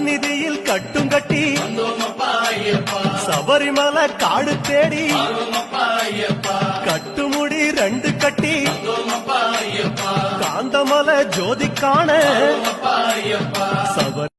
சந்நிதியில் கட்டும் கட்டி சபரிமலை காடு தேடி கட்டுமுடி 2 கட்டி காந்தமலை ஜோதி காண சபரி